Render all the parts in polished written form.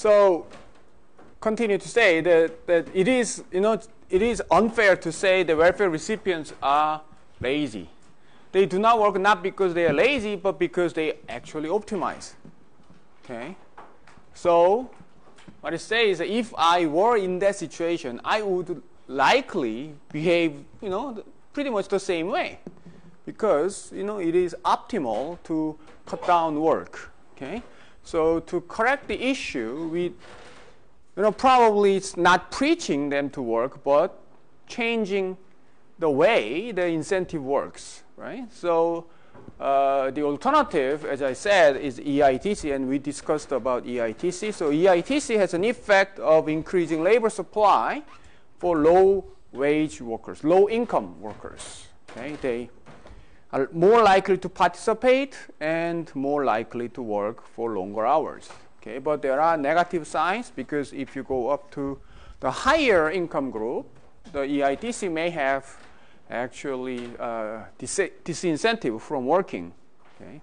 So continue to say that it is, it is unfair to say the welfare recipients are lazy. They do not work not because they are lazy, but because they actually optimize. Okay? So what I say is that if I were in that situation, I would likely behave, pretty much the same way, because it is optimal to cut down work. Okay? So to correct the issue, we probably it's not preaching them to work, but changing the way the incentive works, right? So the alternative, as I said, is EITC, and we discussed about EITC. So EITC has an effect of increasing labor supply for low-wage workers, low-income workers. Okay? They are more likely to participate and more likely to work for longer hours. Okay? But there are negative signs, because if you go up to the higher income group, the EITC may have actually disincentive from working. Okay?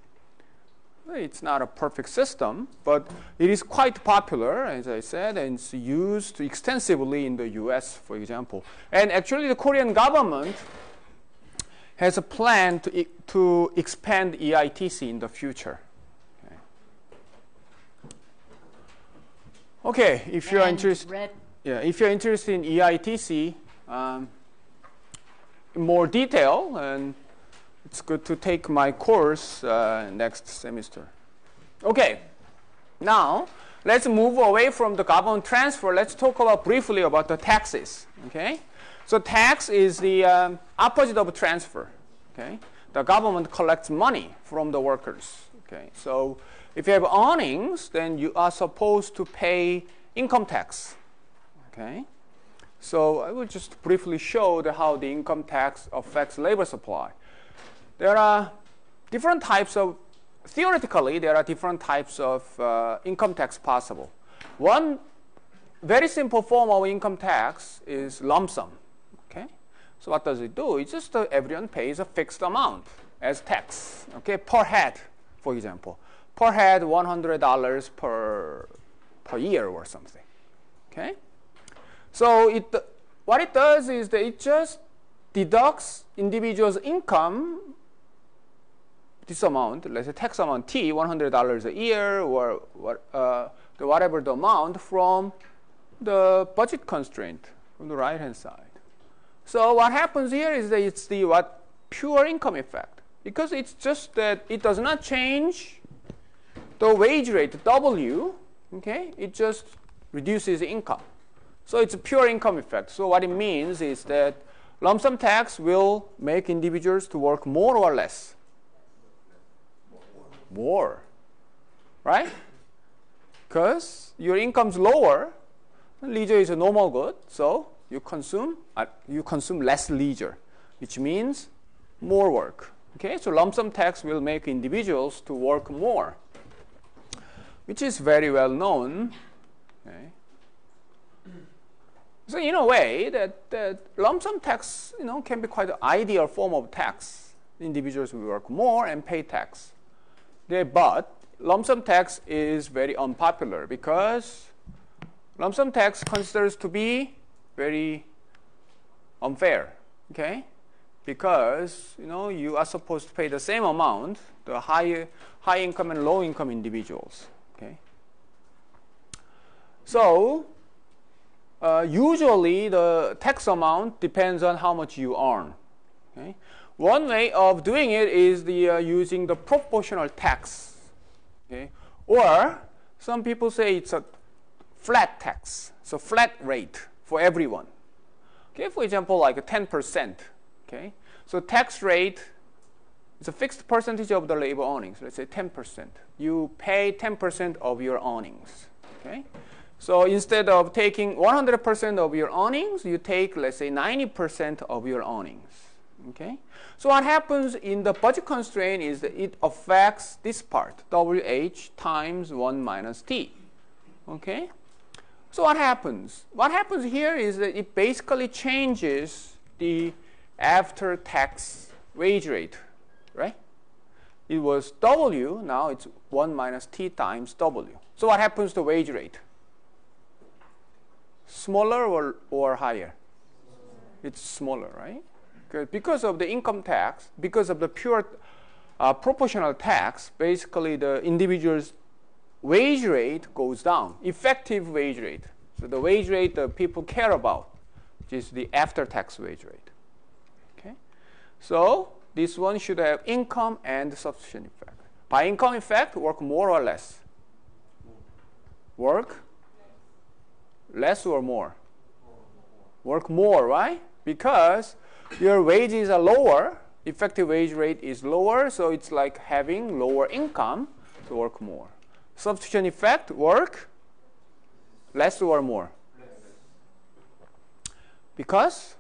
It's not a perfect system, but it is quite popular, as I said, and it's used extensively in the US, for example. And actually, the Korean government has a plan to expand EITC in the future. Okay, if you're interested, if you're interested in EITC in more detail, and it's good to take my course next semester. Okay, now let's move away from the government transfer. Let's talk briefly about the taxes. Okay, so tax is the opposite of transfer. Okay, the government collects money from the workers. Okay, so if you have earnings, then you are supposed to pay income tax. Okay, so I will just briefly show how the income tax affects labor supply. There are different types of, theoretically, there are different types of income tax possible. One very simple form of income tax is lump sum. Okay, so what does it do? It's just everyone pays a fixed amount as tax. Okay, per head, for example. Per head, $100 per year or something. Okay? So what it does is that it just deducts individual's income, this amount, let's say tax amount T, $100 a year, or whatever the amount, from the budget constraint from the right-hand side. So what happens here is that it's the pure income effect, because it's just that it does not change the wage rate, W, okay? It just reduces income. So it's a pure income effect. So what it means is that lump sum tax will make individuals to work more or less? More, right? Because your income's lower, leisure is a normal good, so you consume less leisure, which means more work. Okay, so lump sum tax will make individuals to work more, which is very well known. Okay. So in a way, that lump sum tax, can be quite an ideal form of tax. Individuals will work more and pay tax. Okay, but lump sum tax is very unpopular, because lump sum tax considers to be very unfair. Okay, because you are supposed to pay the same amount the high income and low income individuals. Okay. So usually the tax amount depends on how much you earn. Okay. One way of doing it is using the proportional tax. Okay. Or some people say it's a flat tax, so flat rate for everyone. Okay. For example, like 10%. Okay. So tax rate is a fixed percentage of the labor earnings. Let's say 10%. You pay 10% of your earnings. Okay. So instead of taking 100% of your earnings, you take, let's say, 90% of your earnings. Okay. So what happens in the budget constraint is that it affects this part, WH times 1 minus T. Okay. So what happens? What happens here is that it basically changes the after-tax wage rate, right? It was W, now it's 1 minus T times W. So what happens to wage rate? Smaller or higher? It's smaller, right? Because of the income tax, because of the pure proportional tax, basically the individual's wage rate goes down, effective wage rate. So the wage rate that people care about, which is the after-tax wage rate. Okay? So this one should have income and substitution effect. By income effect, work more or less? Work less or more? Work more, right? Because your wages are lower, effective wage rate is lower, so it's like having lower income to work more. Substitution effect, work less or more? Because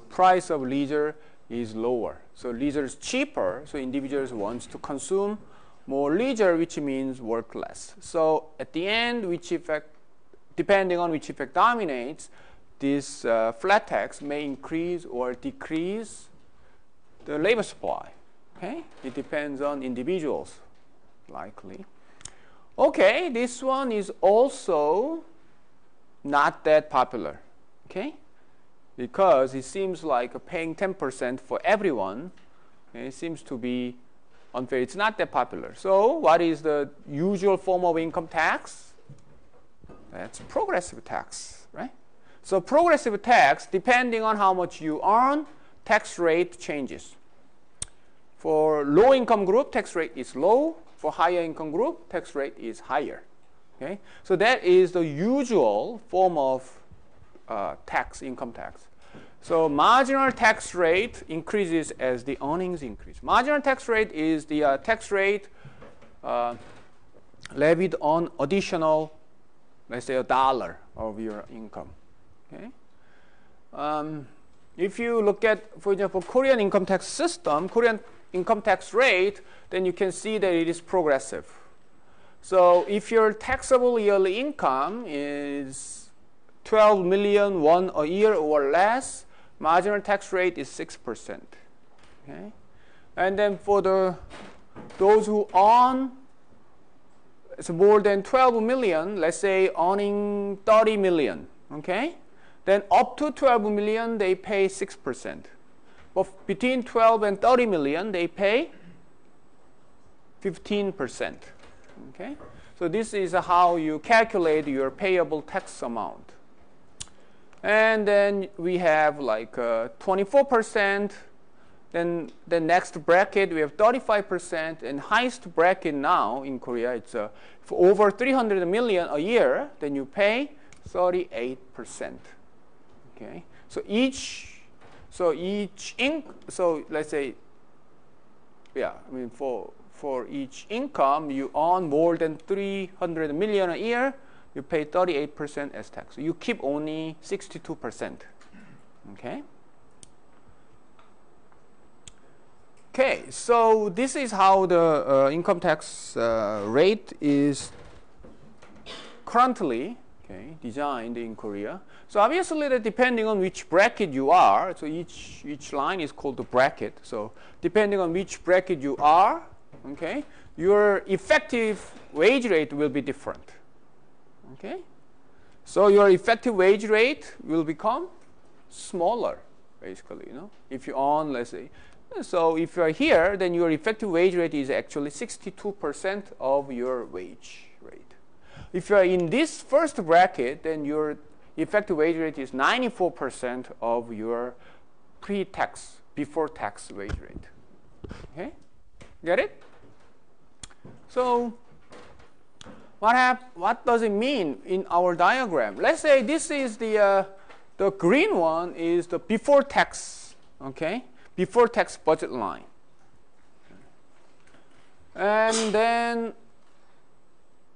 price of leisure is lower. So leisure is cheaper, so individuals want to consume more leisure, which means work less. So at the end, which effect, depending on which effect dominates, this flat tax may increase or decrease the labor supply. Okay? It depends on individuals, likely. Okay, this one is also not that popular. Okay? Because it seems like paying 10% for everyone, okay, it seems to be unfair. It's not that popular. So what is the usual form of income tax? That's progressive tax, right? So progressive tax, depending on how much you earn, tax rate changes. For low income group, tax rate is low. For higher income group, tax rate is higher. Okay? So that is the usual form of tax, income tax. So marginal tax rate increases as the earnings increase. Marginal tax rate is the tax rate levied on additional, let's say, $1 of your income. Okay? If you look at, for example, Korean income tax system, Korean income tax rate, then you can see that it is progressive. So if your taxable yearly income is 12 million won a year or less, marginal tax rate is 6%. Okay? And then for those who earn more than 12 million, let's say earning 30 million, okay? Then up to 12 million, they pay 6%. But between 12 and 30 million, they pay 15%. Okay? So this is how you calculate your payable tax amount. And then we have like 24%. Then the next bracket, we have 35%. And highest bracket now in Korea, it's for over 300 million a year, then you pay 38%. Okay? So let's say, yeah, I mean for each income you earn more than 300 million a year, you pay 38% as tax. So you keep only 62%. Okay? Okay, so this is how the income tax rate is currently designed in Korea. So obviously, that depending on which bracket you are, so each line is called the bracket. So depending on which bracket you are, okay, your effective wage rate will be different. Okay, so your effective wage rate will become smaller, basically. If you earn, let's say, so if you are here, then your effective wage rate is actually 62% of your wage rate. If you are in this first bracket, then your effective wage rate is 94% of your pre-tax, before tax wage rate. Okay, get it? So what does it mean in our diagram? Let's say this is the green one is the before tax, okay? Before tax budget line. And then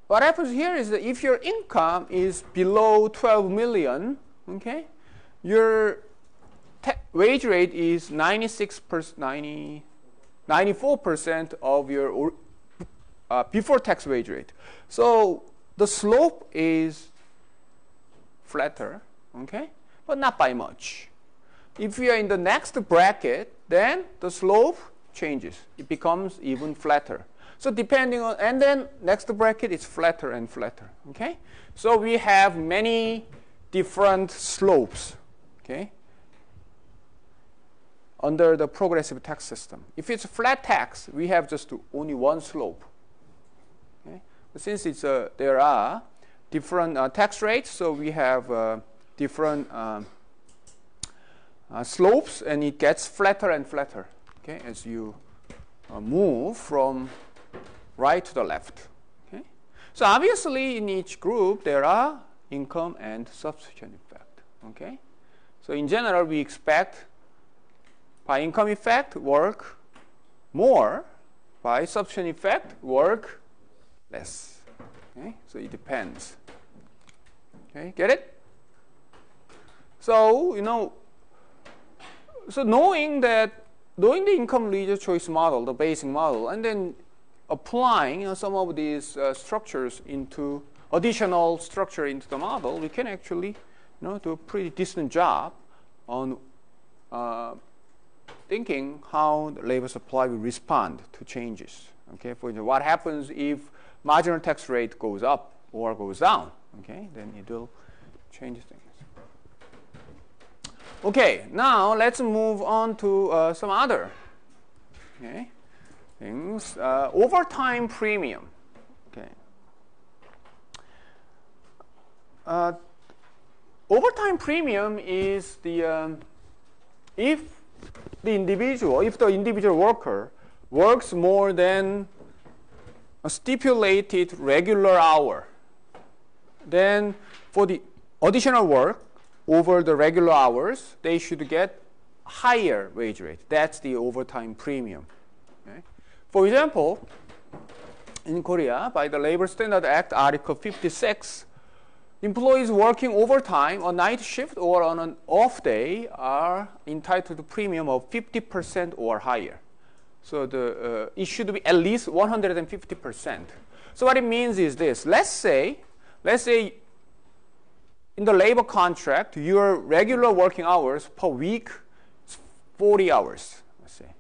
what happens here is that if your income is below 12 million, okay, your wage rate is 94% of your before tax wage rate. So the slope is flatter, okay, but not by much. If you are in the next bracket, then the slope changes. It becomes even flatter. So depending on, and then next bracket is flatter and flatter. Okay? So we have many different slopes. Okay? Under the progressive tax system. If it's flat tax, we have just only one slope. Okay? But since it's there are different tax rates, so we have different slopes, and it gets flatter and flatter. Okay, as you move from right to the left. Okay, so obviously in each group there are income and substitution effect. Okay, so in general we expect by income effect work more, by substitution effect work less. Okay, so it depends. Okay, get it? So so knowing the income leisure choice model, the basic model, and then applying some of these structures into additional structure into the model, we can actually do a pretty decent job on thinking how the labor supply will respond to changes. Okay, for example, what happens if marginal tax rate goes up or goes down? Okay, then it will change things. Okay, now let's move on to some other things. Overtime premium. Okay. Overtime premium is the if the individual worker works more than a stipulated regular hour, then for the additional work over the regular hours, they should get higher wage rate. That's the overtime premium. Okay? For example, in Korea, by the Labor Standard Act, Article 56, employees working overtime on night shift or on an off day are entitled to premium of 50% or higher. So it should be at least 150%. So what it means is this. Let's say in the labor contract, your regular working hours per week is 40 hours, let's say.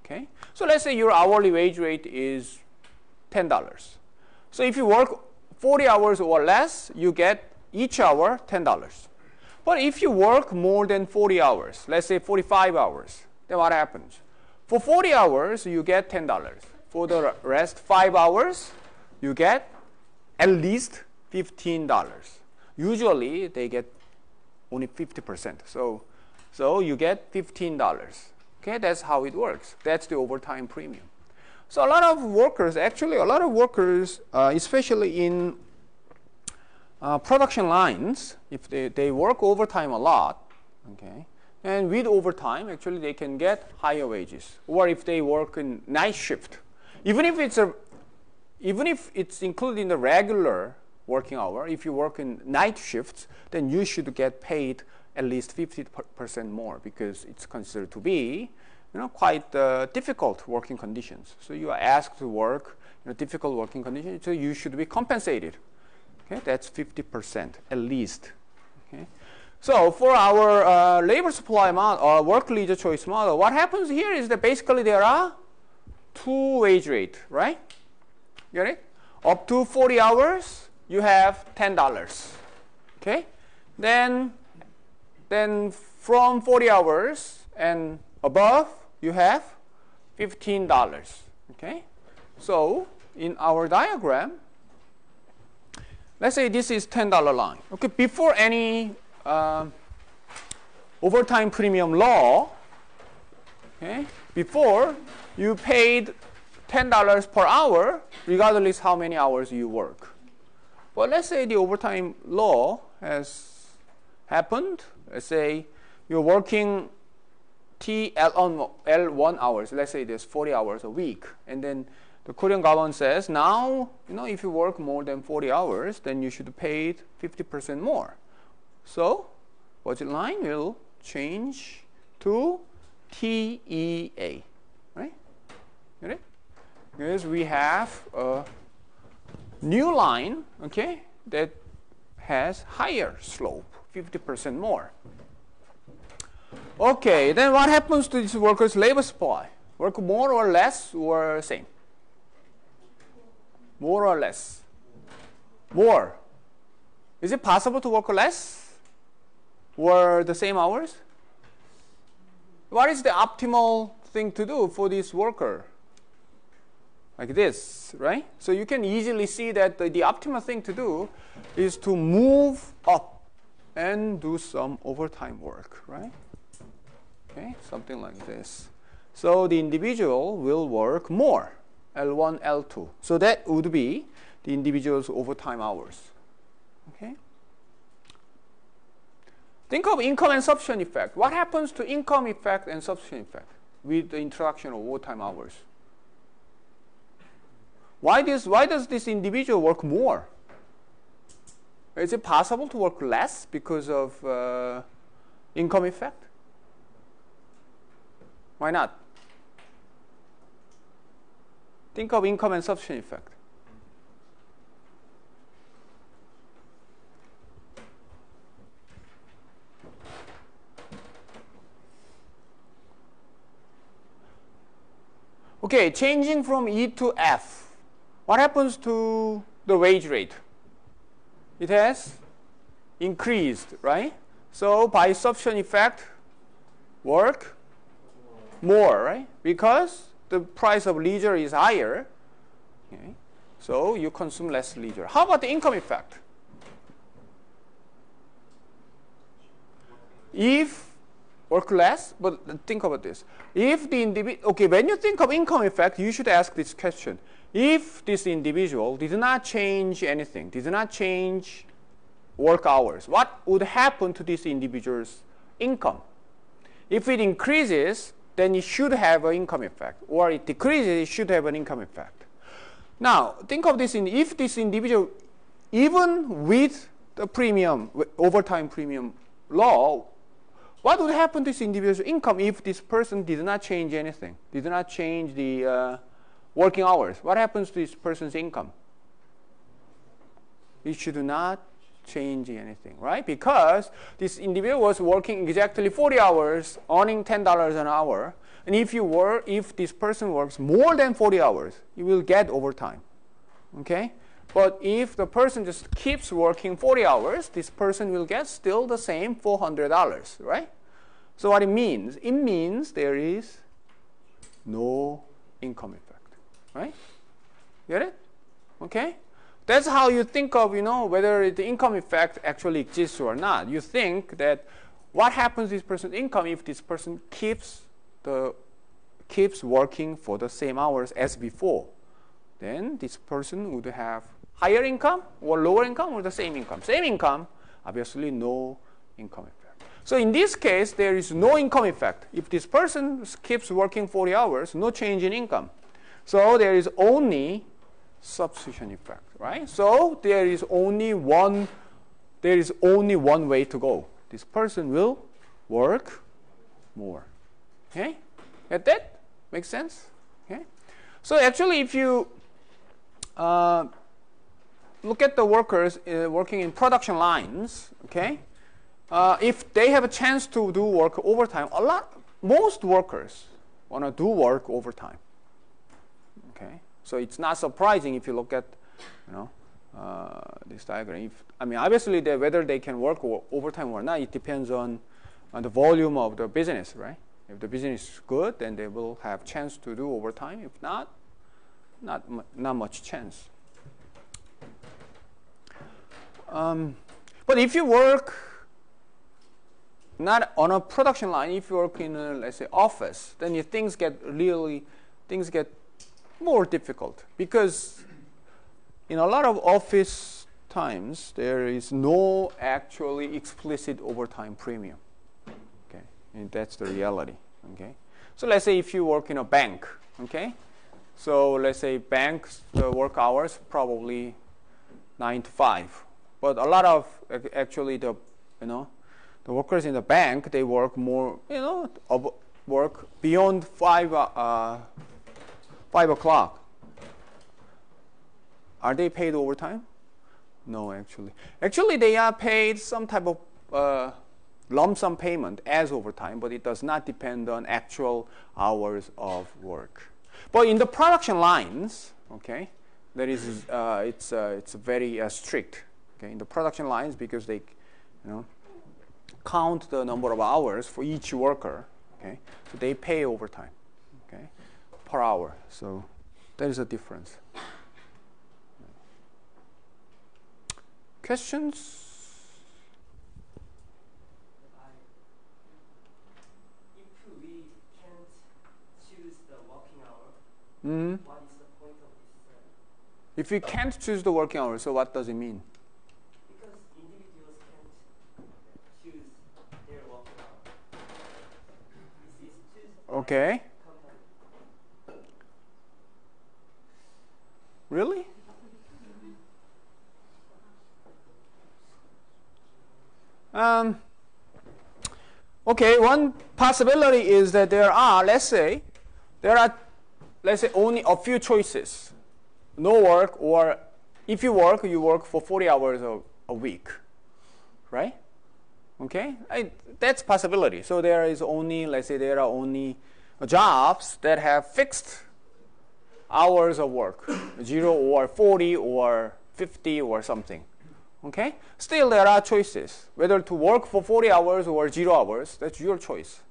Okay? So let's say your hourly wage rate is $10. So if you work 40 hours or less, you get each hour $10. But if you work more than 40 hours, let's say 45 hours, then what happens? For 40 hours, you get $10. For the rest 5 hours, you get at least $15. Usually, they get only 50%. So you get $15. Okay, that's how it works. That's the overtime premium. So a lot of workers, especially in production lines, if they work overtime a lot, okay, and with overtime, actually they can get higher wages. Or if they work in night shift, even if it's included in the regular working hour, if you work in night shifts, then you should get paid at least 50% more, because it's considered to be quite difficult working conditions. So you are asked to work in difficult working conditions, so you should be compensated. Okay, that's 50% at least. Okay, so for our labor supply model, work leisure choice model, what happens here is that basically there are two wage rate, right? Get it? Up to 40 hours, you have $10. Okay, then from 40 hours and above, you have $15. Okay, so in our diagram, let's say this is $10 line. Okay, before any overtime premium law, okay, before you paid $10 per hour, regardless how many hours you work. But let's say the overtime law has happened. Let's say you're working L1 hours. Let's say there's 40 hours a week, and then the Korean government says now, if you work more than 40 hours, then you should pay 50% more. So budget line will change to TEA, right? Get it? Because we have a new line, okay, that has higher slope, 50% more. Okay, then what happens to this workers' labor supply? Work more or less or same? More or less? More. Is it possible to work less or the same hours? What is the optimal thing to do for this worker? Like this, right? So you can easily see that the optimal thing to do is to move up and do some overtime work, right? Okay, something like this. So the individual will work more, L1, L2. So that would be the individual's overtime hours. Okay. Think of income and substitution effect. What happens to income effect and substitution effect with the introduction of overtime hours? Why does this individual work more? Is it possible to work less because of income effect? Why not? Think of income and substitution effect. Okay, changing from E to F. What happens to the wage rate? It has increased, right? So by substitution effect, work more, right? Because the price of leisure is higher, okay? So you consume less leisure. How about the income effect? If work less, but think about this. If the individual, okay, when you think of income effect, you should ask this question. If this individual did not change anything, did not change work hours, what would happen to this individual's income? If it increases, then it should have an income effect. Or it decreases, it should have an income effect. Now, think of this, if this individual, even with the premium, overtime premium law, what would happen to this individual's income if this person did not change anything, did not change the working hours? What happens to this person's income? It should not change anything, right? Because this individual was working exactly 40 hours, earning $10 an hour. And if this person works more than 40 hours, you will get overtime, okay? But if the person just keeps working 40 hours, this person will get still the same $400, right? So what it means? It means there is no income effect, right? Get it? Okay? That's how you think of, whether the income effect actually exists or not. You think that what happens to this person's income if this person keeps working for the same hours as before? Then this person would have higher income or lower income or the same income. Same income, obviously no income effect. So in this case, there is no income effect. If this person keeps working 40 hours, no change in income. So there is only substitution effect, right? So there is only one way to go. This person will work more. Okay? Get that? Make sense? Okay? So actually, if you look at the workers working in production lines, okay? If they have a chance to do work overtime, most workers want to do work overtime. Okay, so it's not surprising if you look at, this diagram. Obviously, whether they can work overtime or not, it depends on the volume of the business, right? If the business is good, then they will have chance to do overtime. If not, not much chance. But if you work not on a production line, if you work in a, let's say, office, then things get more difficult, because in a lot of office times there is no actually explicit overtime premium. Okay, and that's the reality. Okay, so let's say if you work in a bank. Okay, so let's say banks, the work hours probably 9 to 5, but a lot of actually the workers in the bank, they work more, work beyond 5 o'clock. Are they paid overtime? No, actually. Actually, they are paid some type of lump sum payment as overtime, but it does not depend on actual hours of work. But in the production lines, okay, that is it's very strict. Okay, in the production lines, because they, count the number of hours for each worker. Okay, so they pay overtime. Okay, per hour. So there is a difference. Questions? If we can't choose the working hour, Mm-hmm. what is the point of this? If we can't choose the working hour, so what does it mean? Because individuals can't choose their working hour. This is choose by Okay. company. Really? Okay, one possibility is that there are, let's say, only a few choices. No work, or if you work for 40 hours a week, right? Okay, that's possibility. So there is only, let's say, there are only jobs that have fixed hours of work, 0 or 40 or 50 or something. Okay? Still, there are choices. Whether to work for 40 hours or 0 hours, that's your choice.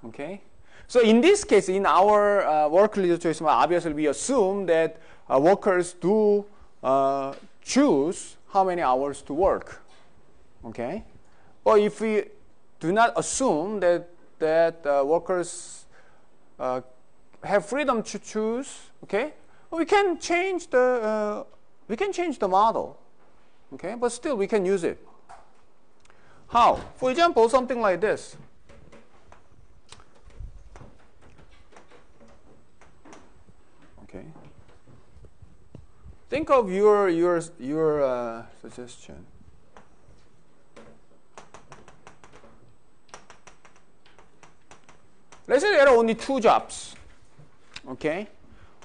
Okay? So in this case, in our work leader choice, obviously we assume that workers do choose how many hours to work. Okay? But if we do not assume that workers have freedom to choose, okay, we can change the model. Okay, but still we can use it. How? For example, something like this. Okay. Think of your suggestion. Let's say there are only 2 jobs. Okay.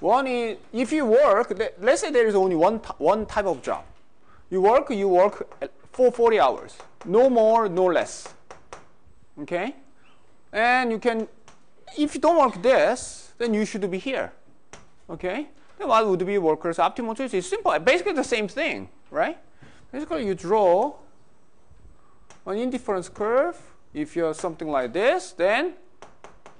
One is if you work. Let's say there is only one type of job. You work for 40 hours. No more, no less. Okay? And you can, if you don't work this, then you should be here. Okay? Then what would be workers' optimal choice? It's simple. Basically the same thing, right? Basically you draw an indifference curve. If you're something like this, then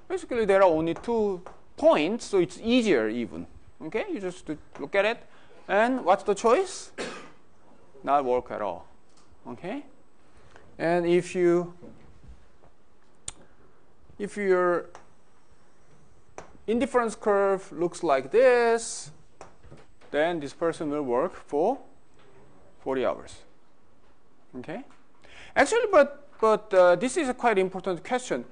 basically there are only 2 points, so it's easier even. Okay? You just look at it. And what's the choice? Not work at all. Okay? And if your indifference curve looks like this, then this person will work for 40 hours. Okay? Actually, but this is a quite important question.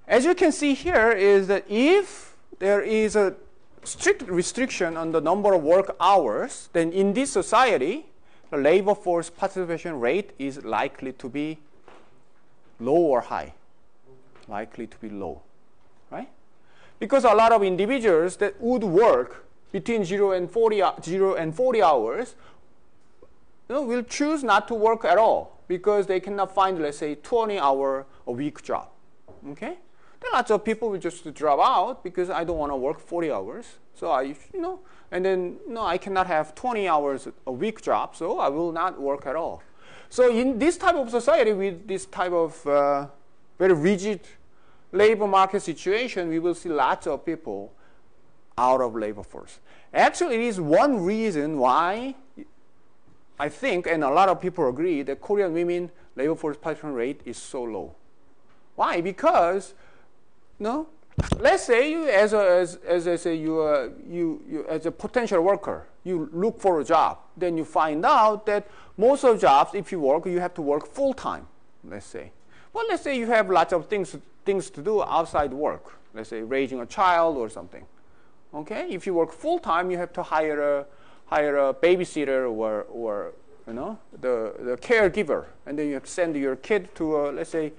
As you can see here is that if there is a strict restriction on the number of work hours, then in this society, the labor force participation rate is likely to be low or high. Likely to be low, right? Because a lot of individuals that would work between 0 and 40 hours, will choose not to work at all because they cannot find, let's say, 20-hour-a-week job. Okay? Then lots of people will just drop out because I don't want to work 40 hours. So and then I cannot have 20 hours a week job, so I will not work at all. So in this type of society, with this type of very rigid labor market situation, we will see lots of people out of labor force. Actually, it is one reason why I think, and a lot of people agree, that Korean women labor force participation rate is so low. Why? Because let's say you as a potential worker, you look for a job. Then you find out that most of jobs, if you work, you have to work full time. Let's say, well, let's say you have lots of things to do outside work. Let's say raising a child or something. Okay, if you work full time, you have to hire a babysitter or the caregiver, and then you have to send your kid to let's say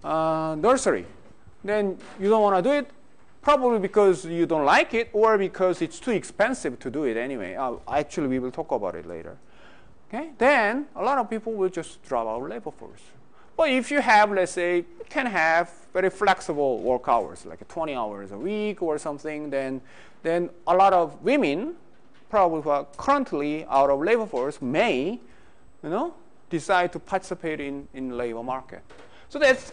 nursery. Then you don't want to do it, probably because you don't like it or because it's too expensive to do it anyway. Actually, we will talk about it later. Okay? Then a lot of people will just drop out of labor force. But if you have, let's say, you can have very flexible work hours, like 20 hours a week or something, then a lot of women, probably who are currently out of labor force, may, decide to participate in labor market. So that's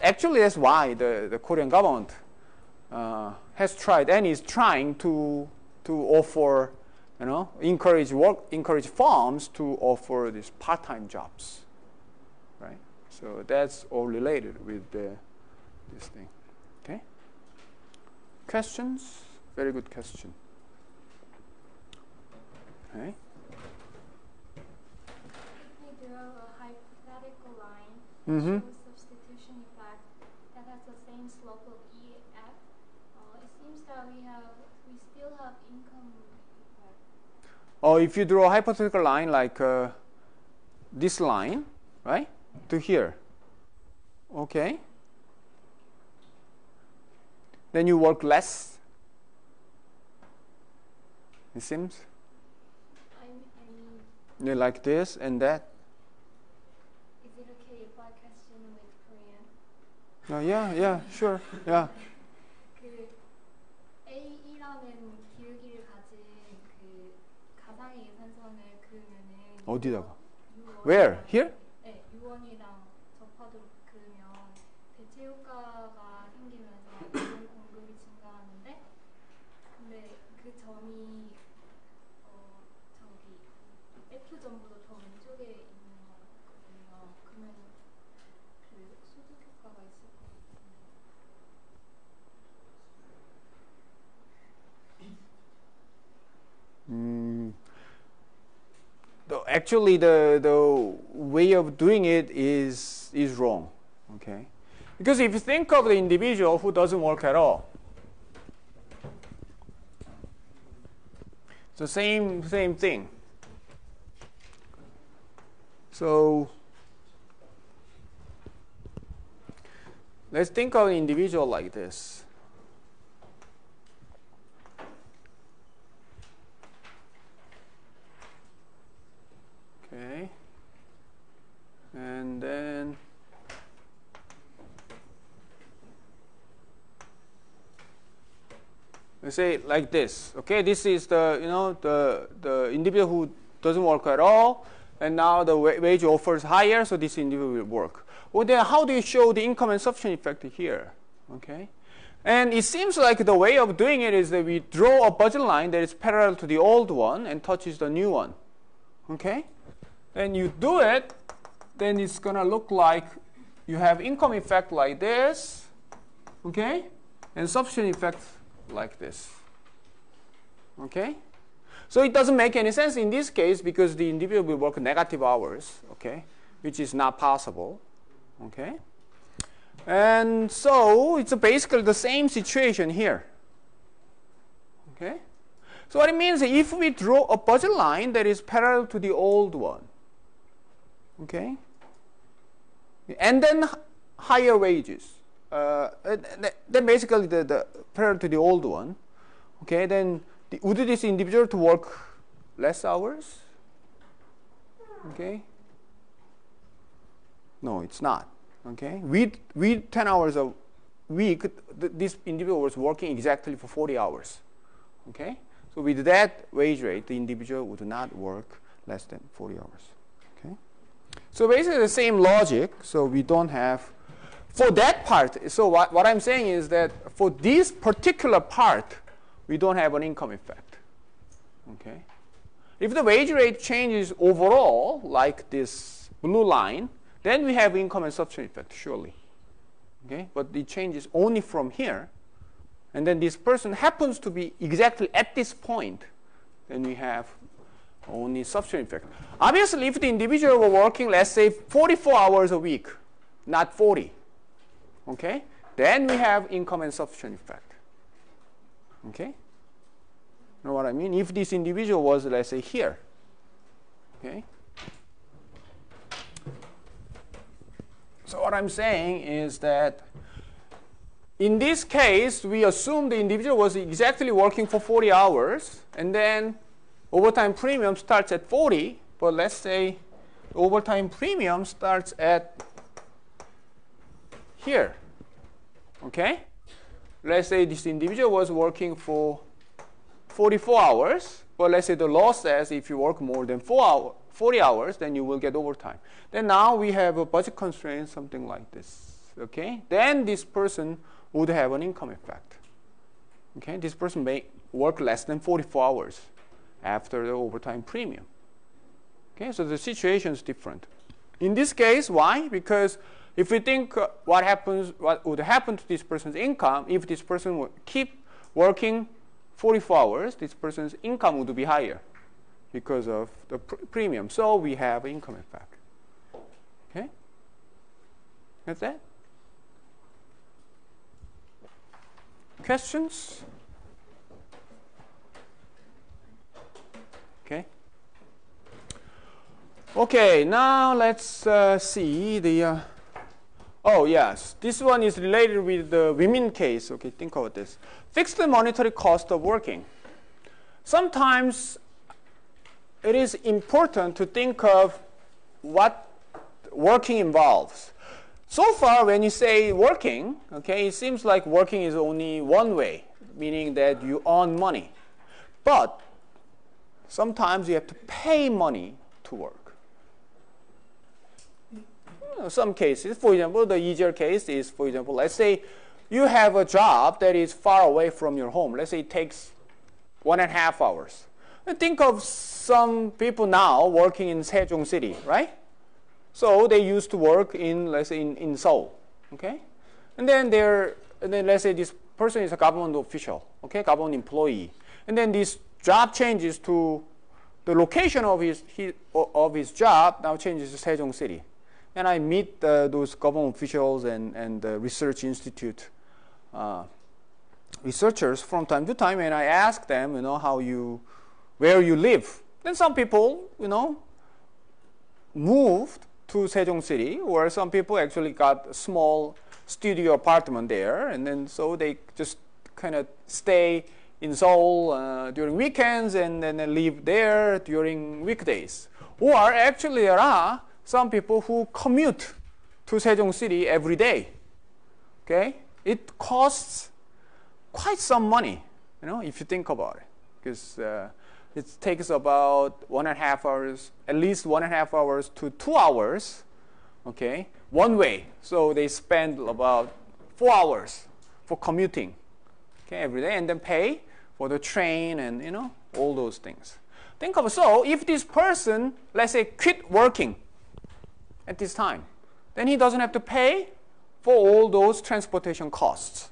why the Korean government has tried and is trying to offer, encourage firms to offer these part-time jobs, right? So that's all related with this thing. Okay. Questions? Very good question. Okay. If we draw a hypothetical line Mm-hmm. that shows substitution effect that has the same slope of EF, it seems that we still have income effect. Or if you draw a hypothetical line like this line, right, to here, okay, then you work less, it seems. I mean, Yeah, like this and that. is it okay if I question with Korean? Yeah, sure, yeah. 그 A라는 기울기를 가진 그 가상의 예산선을 그으면은 어디다가? U1 Where? Here? 네, U1이랑 접하도록 그으면 대체 효과가 생기면서 이동 공급이 증가하는데, 근데 그 점이 저기 F 점보다 더 왼쪽에 있는 것 같거든요. 그러면 그 소득 효과가 있을 것 같은데. Actually, the way of doing it is wrong, okay? Because if you think of the individual who doesn't work at all, it's the same thing. So let's think of an individual like this. Okay, and then let's say like this. Okay, this is the individual who doesn't work at all, and now the wage offers higher, so this individual will work. Well, then how do you show the income and sufficient effect here? Okay, and it seems like the way of doing it is that we draw a budget line that is parallel to the old one and touches the new one. Okay. Then you do it, then it's going to look like you have income effect like this, okay, and sufficient effect like this, okay. So it doesn't make any sense in this case because the individual will work negative hours, okay, which is not possible, okay. And so it's basically the same situation here, okay. So what it means is if we draw a budget line that is parallel to the old one, okay, and then higher wages, then basically the parallel to the old one, okay, then would this individual to work less hours? Okay, no, it's not. Okay, with 10 hours a week, this individual was working exactly for 40 hours. Okay, so with that wage rate, the individual would not work less than 40 hours. Okay, so basically the same logic. So we don't have for that part. So what I'm saying is that for this particular part, we don't have an income effect. Okay, if the wage rate changes overall, like this blue line, then we have income and sufficient effect, surely. Okay, but it changes only from here, and then this person happens to be exactly at this point, then we have only sufficient effect. Obviously, if the individual were working, let's say, 44 hours a week, not 40, okay, then we have income and sufficient effect. Okay, you know what I mean? If this individual was, let's say, here, okay. So what I'm saying is that in this case, we assume the individual was exactly working for 40 hours, and then overtime premium starts at 40, but let's say overtime premium starts at here. Okay? Let's say this individual was working for 44 hours, but let's say the law says if you work more than 40 hours, then you will get overtime. Then now we have a budget constraint, something like this. Okay? Then this person would have an income effect. Okay? This person may work less than 44 hours after the overtime premium. Okay? So the situation is different. In this case, why? Because if we think what would happen to this person's income, if this person would keep working 44 hours, this person's income would be higher because of the premium. So we have an income effect. Okay? That's that? Questions? Okay. Okay, now let's see the oh yes, this one is related with the women case. Okay, think about this. Fixed monetary cost of working. Sometimes it is important to think of what working involves. So far, when you say working, okay, it seems like working is only one way, meaning that you earn money. But sometimes you have to pay money to work. Some cases, for example, the easier case is, for example, let's say you have a job that is far away from your home. Let's say it takes 1.5 hours. And think of some people now working in Sejong City, right? So they used to work in, let's say, in Seoul, okay? And then let's say this person is a government official, okay, government employee. And then this job changes to the location of his job now changes to Sejong City. And I meet those government officials and the research institute researchers from time to time, and I ask them, where you live. Then some people, moved to Sejong City, or some people actually got a small studio apartment there, and then so they just kind of stay in Seoul during weekends and then they live there during weekdays. Or actually there are some people who commute to Sejong City every day. Okay? It costs quite some money, if you think about it, because it takes about 1.5 hours, at least 1.5 hours to 2 hours, okay, one way. So they spend about 4 hours for commuting, okay, every day, and then pay for the train and all those things. Think of it. So if this person, let's say, quit working at this time, then he doesn't have to pay for all those transportation costs.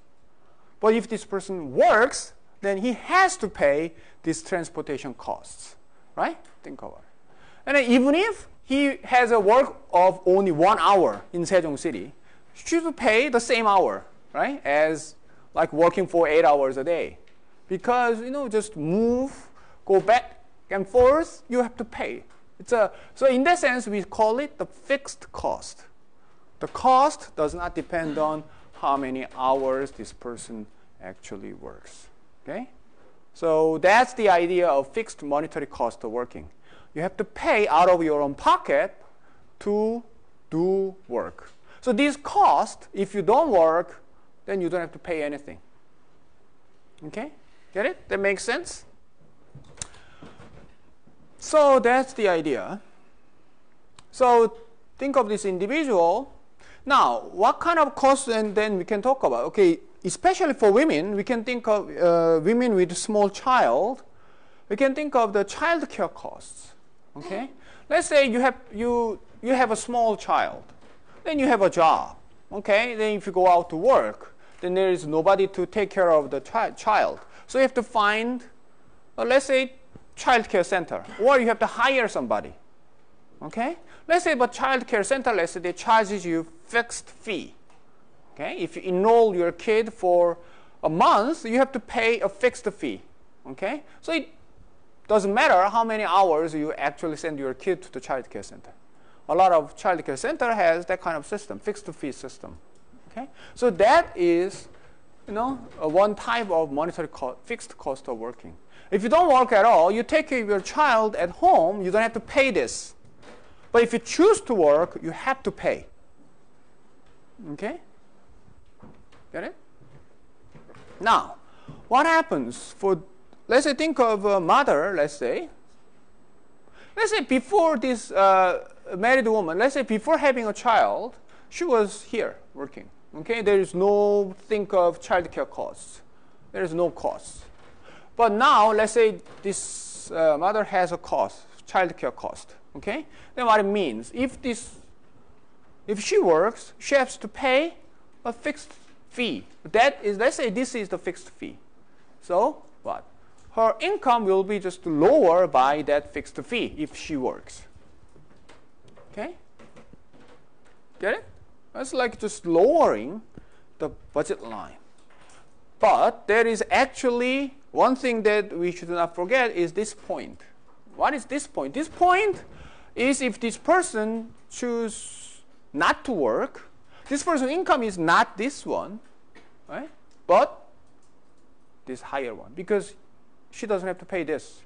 But if this person works, then he has to pay these transportation costs, right? Think about it. And then even if he has a work of only 1 hour in Sejong City, he should pay the same hour, right? As like working for 8 hours a day. Because, just move, go back and forth, you have to pay. So in that sense, we call it the fixed cost. The cost does not depend on how many hours this person actually works. Okay? So that's the idea of fixed monetary cost of working. You have to pay out of your own pocket to do work. So these costs, if you don't work, then you don't have to pay anything. Okay? Get it? That makes sense? So that's the idea. So think of this individual. Now, what kind of costs, and then we can talk about, okay, especially for women, we can think of women with a small child. We can think of the child care costs. Okay? Let's say you have a small child. Then you have a job. Okay? Then if you go out to work, then there is nobody to take care of the child. So you have to find, let's say, child care center. Or you have to hire somebody. Okay? Let's say but child care center, let's say they charges you fixed fee. Okay? If you enroll your kid for a month, you have to pay a fixed fee. Okay? So it doesn't matter how many hours you actually send your kid to the child care center. A lot of child care center has that kind of system, fixed fee system. Okay? So that is, one type of monetary fixed cost of working. If you don't work at all, you take care of your child at home, you don't have to pay this. But if you choose to work, you have to pay. Okay? Get it? Now, what happens for, let's say, think of a mother, let's say before this married woman, let's say before having a child, she was here working. Okay, there is no think of childcare costs. There is no cost. But now, let's say this mother has a cost, childcare cost. Okay, then what it means, if she works, she has to pay a fixed fee. That is, let's say this is the fixed fee. So what? Her income will be just lower by that fixed fee if she works. Okay? Get it? That's like just lowering the budget line. But there is actually one thing that we should not forget is this point. What is this point? This point is if this person chooses not to work, this person's income is not this one, right? But this higher one, because she doesn't have to pay this.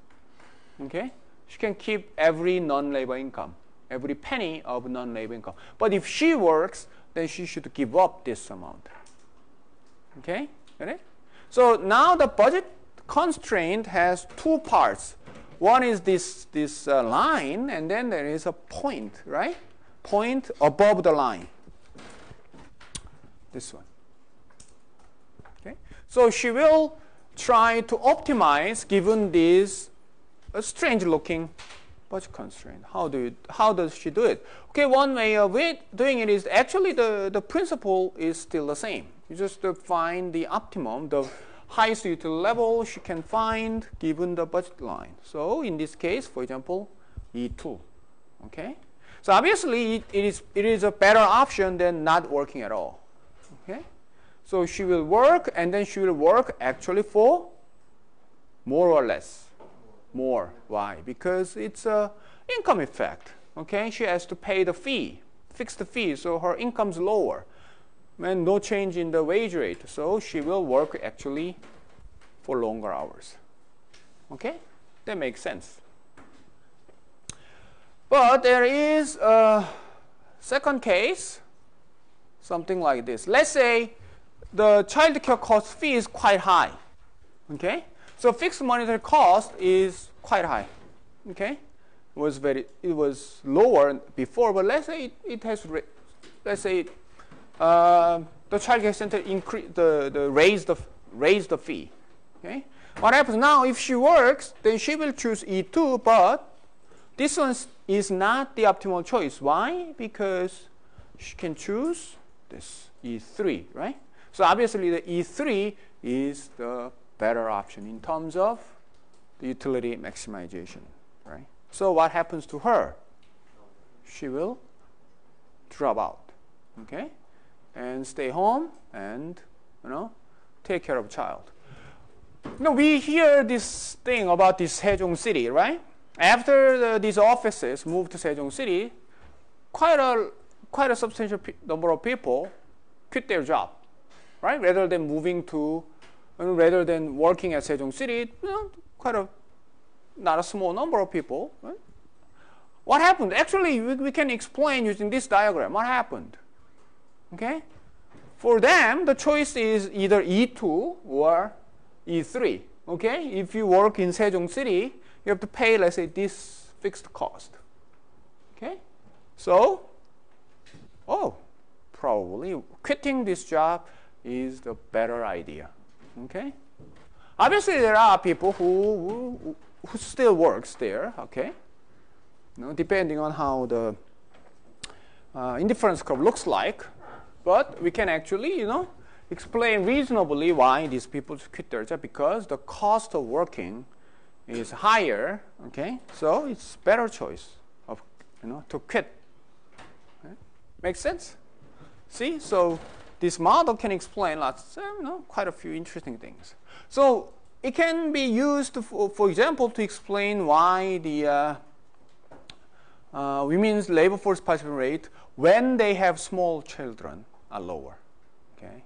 Okay? She can keep every non-labor income, every penny of non-labor income. But if she works, then she should give up this amount. Okay? Get it? So now the budget constraint has two parts. One is this line, and then there is a point, right? Point above the line. This one. Okay? So she will try to optimize given this strange-looking budget constraint. How does she do it? Okay, one way of doing it is actually the principle is still the same. You just find the optimum, the highest utility level she can find given the budget line. So in this case, for example, E2. Okay? So obviously it is a better option than not working at all. Okay? So she will work, and then she will work actually for more or less. More. Why? Because it's an income effect. Okay? She has to pay the fee, fix the fee, so her income's lower. And no change in the wage rate. So she will work actually for longer hours. Okay? That makes sense. But there is a second case, something like this. Let's say the childcare cost fee is quite high. Okay? So fixed monetary cost is quite high. Okay? It was lower before, but let's say it has, let's say the childcare center raised the fee. Okay? What happens now? If she works, then she will choose E2, but this one is not the optimal choice. Why? Because she can choose this E3, right? So obviously the E3 is the better option in terms of the utility maximization, right? So what happens to her? She will drop out, okay? And stay home and, take care of child. We hear this thing about this Sejong City, right? After these offices moved to Sejong City, quite a substantial number of people quit their job, right? Rather than working at Sejong City, not a small number of people. Right? What happened? Actually, we can explain using this diagram. What happened? Okay? For them, the choice is either E2 or E3. Okay? If you work in Sejong City, you have to pay, let's say, this fixed cost. Okay? So, probably quitting this job is the better idea. Okay? Obviously, there are people who still works there. Okay? Depending on how the indifference curve looks like. But we can actually, explain reasonably why these people quit their job, because the cost of working is higher. Okay, so it's better choice of to quit. Okay? Makes sense? See, so this model can explain lots, quite a few interesting things. So it can be used, for example, to explain why the women's labor force participation rate when they have small children are lower. Okay,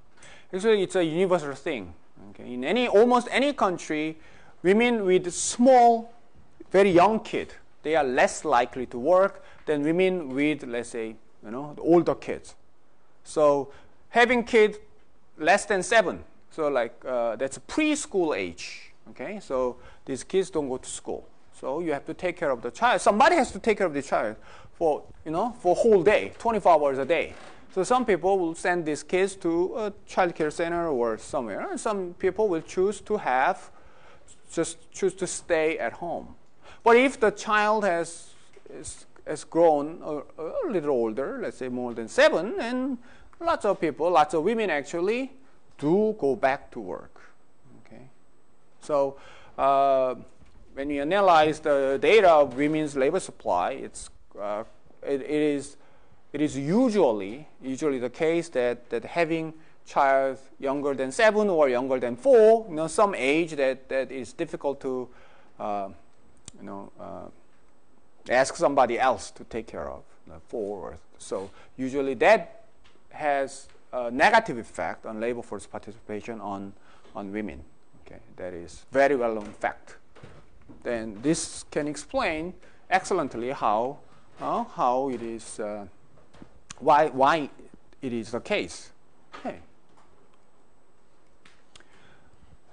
actually it's a universal thing. Okay, in almost any country, women with small, very young kid, they are less likely to work than women with, let's say, the older kids. So having kids less than 7. So like that's preschool age. Okay, so these kids don't go to school. So you have to take care of the child. Somebody has to take care of the child for for a whole day, 24 hours a day. So some people will send these kids to a child care center or somewhere. And some people will choose to choose to stay at home. But if the child has grown a little older, let's say more than 7, and lots of women actually do go back to work. Okay, so when you analyze the data of women's labor supply, it is usually the case that having child younger than 7 or younger than 4, some age that is difficult to ask somebody else to take care of, 4 or so. Usually that has a negative effect on labor force participation on women. Okay, that is very well known fact. Then this can explain excellently how it is why it is the case. Okay.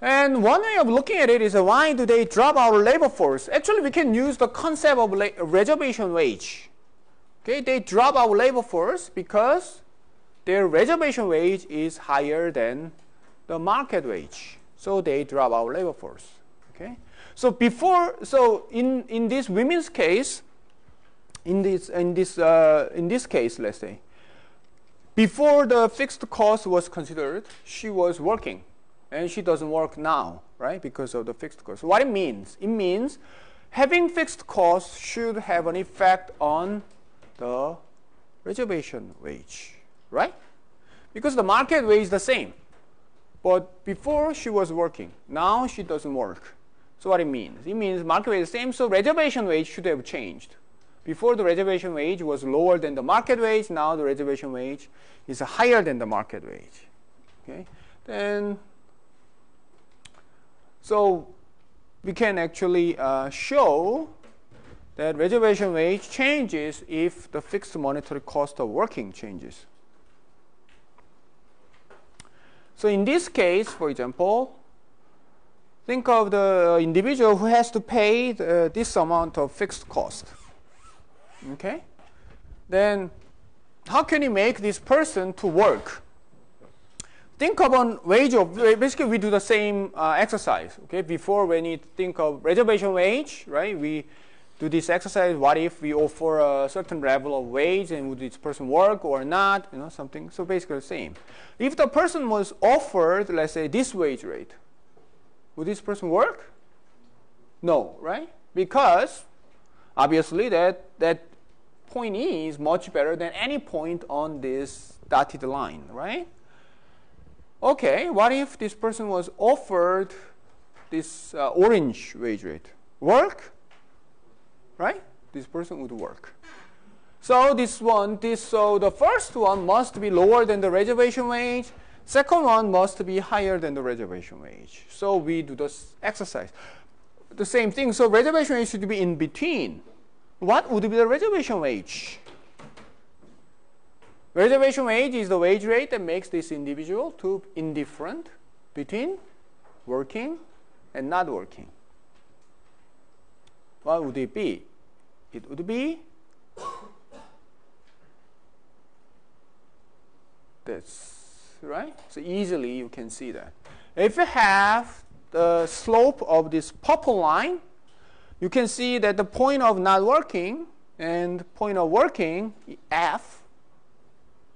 And one way of looking at it is why do they drop our labor force? Actually, we can use the concept of reservation wage. Okay, they drop our labor force because their reservation wage is higher than the market wage. So they drop our labor force. Okay, so in this women's case, in this case, let's say, before the fixed cost was considered, she was working. And she doesn't work now, right, because of the fixed cost. What it means? It means having fixed costs should have an effect on the reservation wage, right? Because the market wage is the same. But before she was working, now she doesn't work. So what it means? It means market wage is the same, so reservation wage should have changed. Before the reservation wage was lower than the market wage, now the reservation wage is higher than the market wage. Okay? Then so we can actually show that reservation wage changes if the fixed monetary cost of working changes. So in this case, for example, think of the individual who has to pay this amount of fixed cost. Okay? Then how can you make this person to work? Think of a wage of, basically we do the same exercise. Okay, before when you think of reservation wage, right, we do this exercise. What if we offer a certain level of wage and would this person work or not? Something. So basically the same. If the person was offered, let's say, this wage rate, would this person work? No, right? Because obviously that point E is much better than any point on this dotted line, right? Okay, what if this person was offered this orange wage rate? Work? Right? This person would work. So so the first one must be lower than the reservation wage. Second one must be higher than the reservation wage. So we do this exercise. The same thing. So reservation wage should be in between. What would be the reservation wage? Reservation wage is the wage rate that makes this individual to indifferent between working and not working. What would it be? It would be this, right? So easily you can see that. If you have the slope of this purple line, you can see that the point of not working and point of working, F,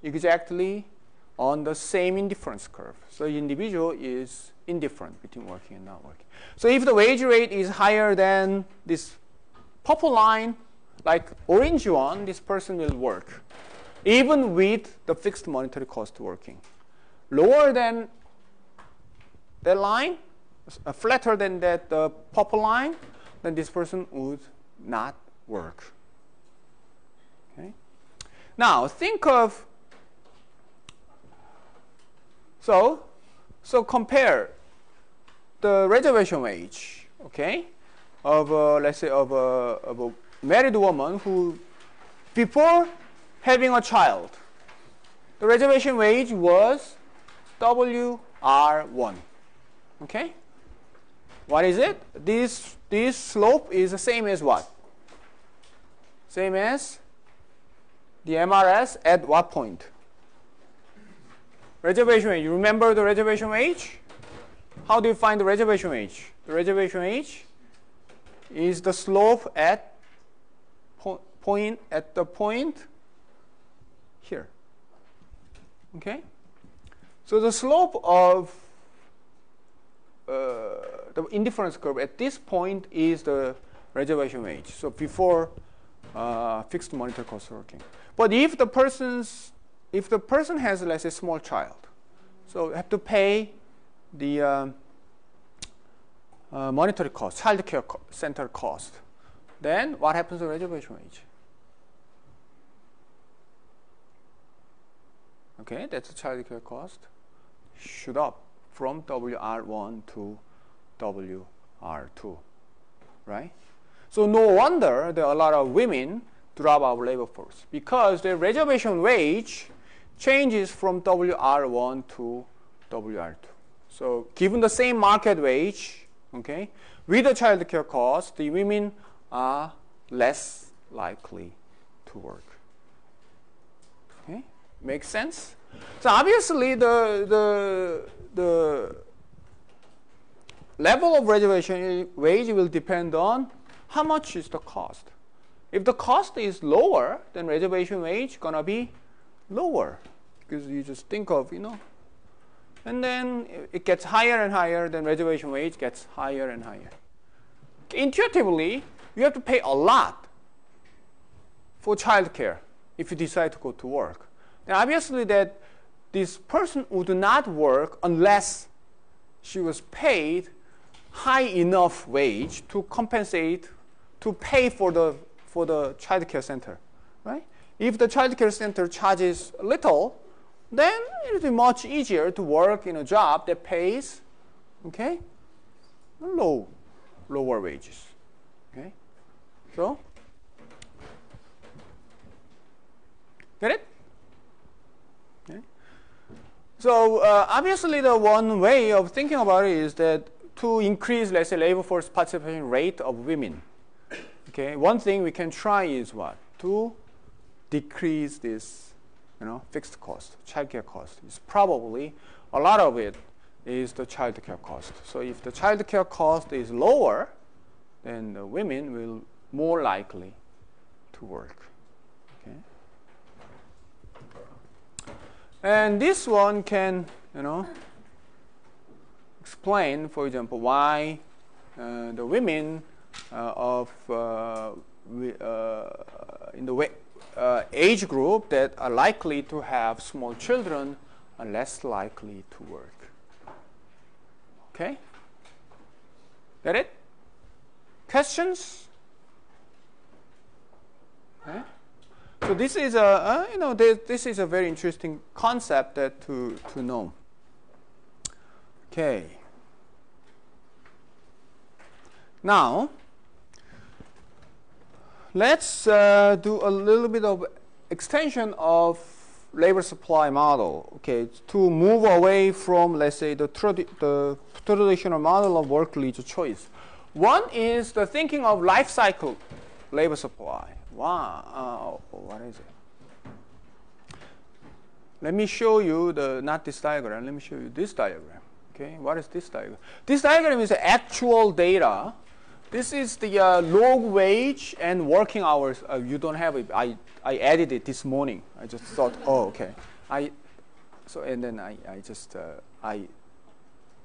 exactly on the same indifference curve. So the individual is indifferent between working and not working. So if the wage rate is higher than this purple line, like orange one, this person will work, even with the fixed monetary cost working. Lower than that line, flatter than that purple line, then this person would not work. Okay? Now think of So compare the reservation wage, okay, of let's say of a married woman who, before having a child, the reservation wage was WR1. Okay? What is it? This slope is the same as what? Same as the MRS at what point? Reservation wage. You remember the reservation wage? How do you find the reservation wage? The reservation wage is the slope at the point here. Okay? So the slope of the indifference curve at this point is the reservation wage. So before fixed monetary cost working. But if the person has, let's say, a small child, so have to pay the monetary cost, child care center cost, then what happens to reservation wage? Okay, that's the child care cost. Shoot up from WR1 to WR2, right? So no wonder there are a lot of women drop out of labor force because their reservation wage changes from WR1 to WR2. So given the same market wage, okay, with the child care cost, the women are less likely to work. Okay, makes sense? So obviously the level of reservation wage will depend on how much is the cost. If the cost is lower, then reservation wage gonna be lower because you just think of, and then it gets higher and higher, then reservation wage gets higher and higher. Intuitively, you have to pay a lot for childcare if you decide to go to work. Now, obviously, that this person would not work unless she was paid high enough wage to compensate, to pay for the childcare center, right? If the childcare center charges little, then it will be much easier to work in a job that pays, okay, lower wages, okay? So, get it? Okay. So obviously, the one way of thinking about it is that to increase, let's say, labor force participation rate of women. Okay, one thing we can try is what? To decrease this, fixed cost, childcare cost. It's probably a lot of it is the childcare cost. So if the childcare cost is lower, then the women will more likely to work. Okay. And this one can, explain, for example, why the women in the age group that are likely to have small children are less likely to work. Okay? Get it? Questions? Okay. So this is this is a very interesting concept that to know. Okay. Now, let's do a little bit of extension of labor supply model. Okay, to move away from, let's say, the traditional model of work leisure choice. One is the thinking of life cycle labor supply. Wow, what is it? Let me show you not this diagram. Let me show you this diagram. Okay, what is this diagram? This diagram is actual data. This is the log wage and working hours. You don't have it. I added it this morning. I just thought, oh, okay. And then I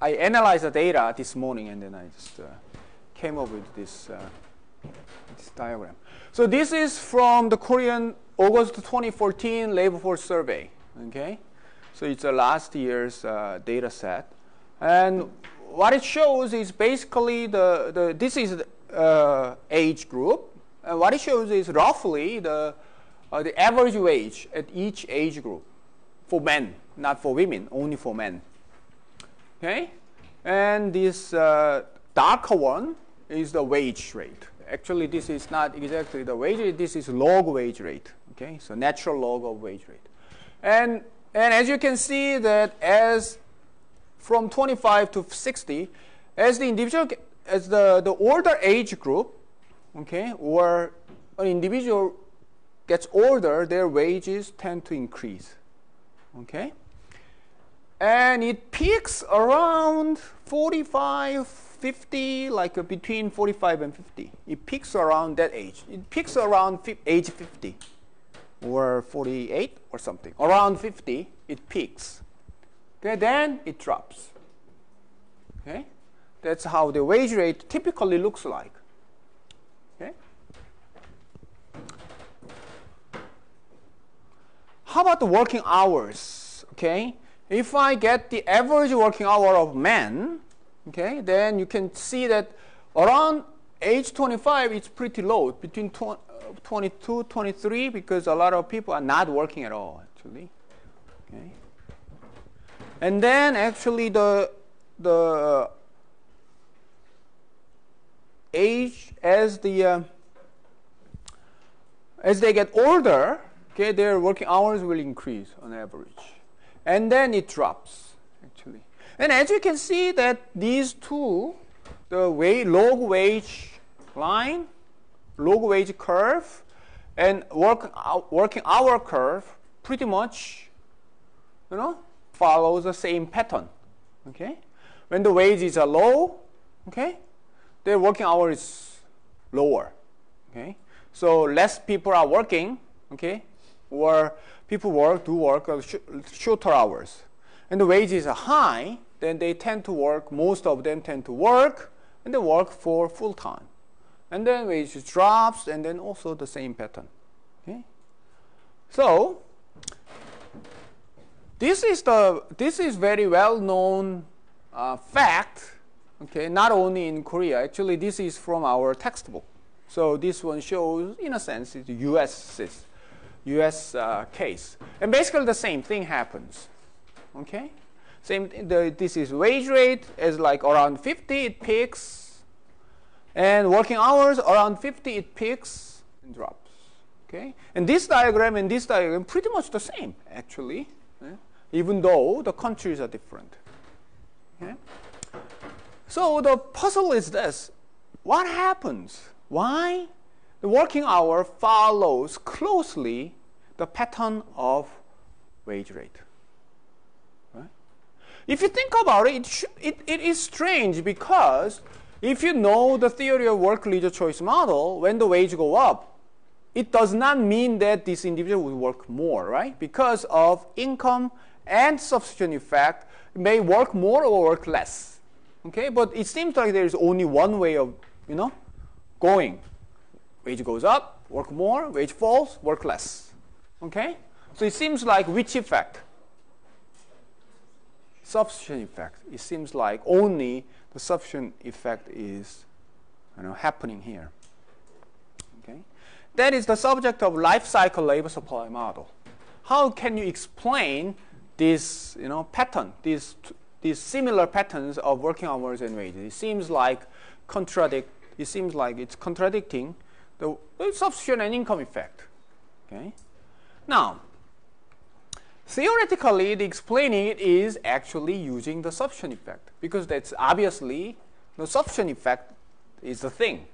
analyzed the data this morning, and then I just came up with this diagram. So this is from the Korean August 2014 labor force survey. Okay, so it's last year's data set, and what it shows is basically this is the age group, and what it shows is roughly the average wage at each age group for men, not for women, only for men. Okay, and this darker one is the wage rate. Actually, this is not exactly the wage rate. This is log wage rate. Okay, so natural log of wage rate, and as you can see that as from 25 to 60, as the individual, as the older age group, okay, or an individual gets older, their wages tend to increase, okay? And it peaks around 45, 50, like between 45 and 50. It peaks around that age. It peaks around age 50 or 48 or something. Around 50, it peaks. Okay, then it drops. Okay, that's how the wage rate typically looks like. Okay. How about the working hours? Okay, if I get the average working hour of men, okay, then you can see that around age 25, it's pretty low, between 22, 23, because a lot of people are not working at all, actually. Okay. And then actually the age as they get older, okay, their working hours will increase on average, and then it drops actually. And as you can see that these two, the log wage line, log wage curve, and working hour curve, pretty much, you know, follows the same pattern. Okay, when the wages are low, okay, their working hour is lower. Okay, so less people are working. Okay, or people do work shorter hours, and the wages are high. Then they tend to work. Most of them tend to work, and they work for full time. And then wages drops, and then also the same pattern. Okay, so this is very well known fact. Okay, not only in Korea. Actually, this is from our textbook. So this one shows, in a sense, it's U.S. case, and basically the same thing happens. Okay, same. This is wage rate as like around 50, it peaks, and working hours around 50, it peaks and drops. Okay, and this diagram and this diagram pretty much the same actually, even though the countries are different. Okay? So the puzzle is this: what happens? Why the working hour follows closely the pattern of wage rate? Right? If you think about it, it is strange, because if you know the theory of work leisure choice model, when the wage go up, it does not mean that this individual will work more, right? Because of income and substitution effect, it may work more or work less. Okay, but it seems like there is only one way of, going. Wage goes up, work more. Wage falls, work less. Okay, so it seems like which effect? Substitution effect. It seems like only the substitution effect is, happening here. Okay, that is the subject of life cycle labor supply model. How can you explain this, pattern? These similar patterns of working hours and wages. It seems like it's contradicting the substitution and income effect. Okay. Now, theoretically, the explaining it is actually using the substitution effect, because that's obviously the substitution effect is the thing.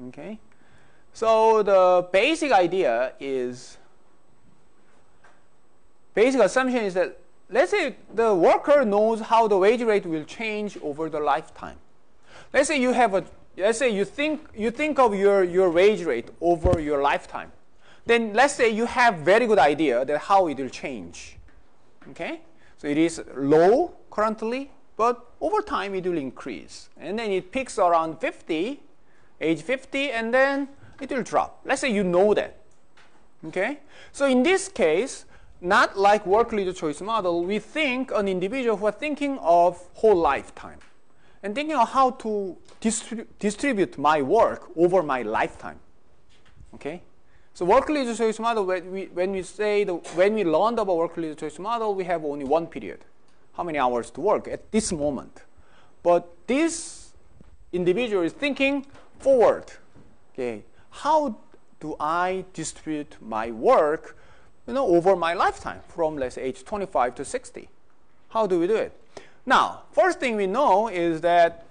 Okay. So the basic assumption is that, let's say the worker knows how the wage rate will change over the lifetime. Let's say you think of your wage rate over your lifetime. Then let's say you have very good idea that how it will change. Okay? So it is low currently, but over time it will increase. And then it peaks around age 50, and then it will drop. Let's say you know that. Okay? So in this case, not like work leisure choice model, we think an individual who are thinking of whole lifetime and thinking of how to distribute my work over my lifetime. Okay? So work leisure choice model, when we learned about work leisure choice model, we have only one period. How many hours to work at this moment. But this individual is thinking forward. Okay? How do I distribute my work over my lifetime from, let's say, age 25 to 60? How do we do it? Now, first thing we know is that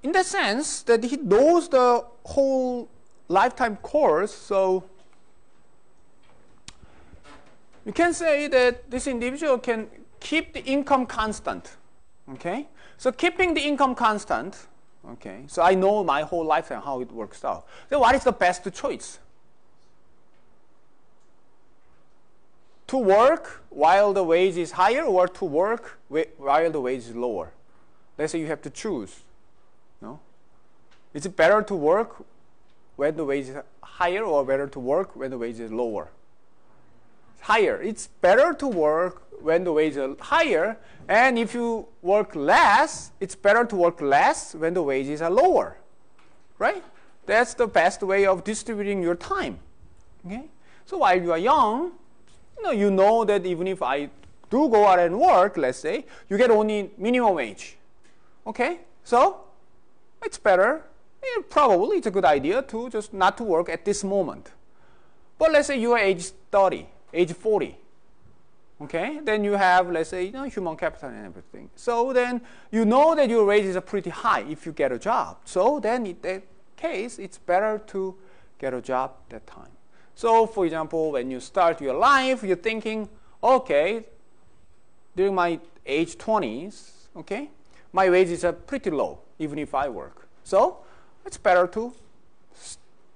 in the sense that he knows the whole lifetime course, so you can say that this individual can keep the income constant. Okay? So keeping the income constant, okay, so I know my whole lifetime how it works out. Then what is the best choice? To work while the wage is higher, or to work while the wage is lower? Let's say you have to choose. No? Is it better to work when the wage is higher, or better to work when the wage is lower? Higher. It's better to work when the wage is higher, and if you work less, it's better to work less when the wages are lower. Right? That's the best way of distributing your time. Okay? So while you are young, you know that even if I do go out and work, let's say, you get only minimum wage. Okay? So it's better, probably it's a good idea to just not to work at this moment. But let's say you are age 30, age 40. Okay? Then you have, let's say, human capital and everything. So then you know that your wages are pretty high if you get a job. So then in that case, it's better to get a job that time. So, for example, when you start your life, you're thinking, okay, during my age 20s, okay, my wages are pretty low, even if I work. So, it's better to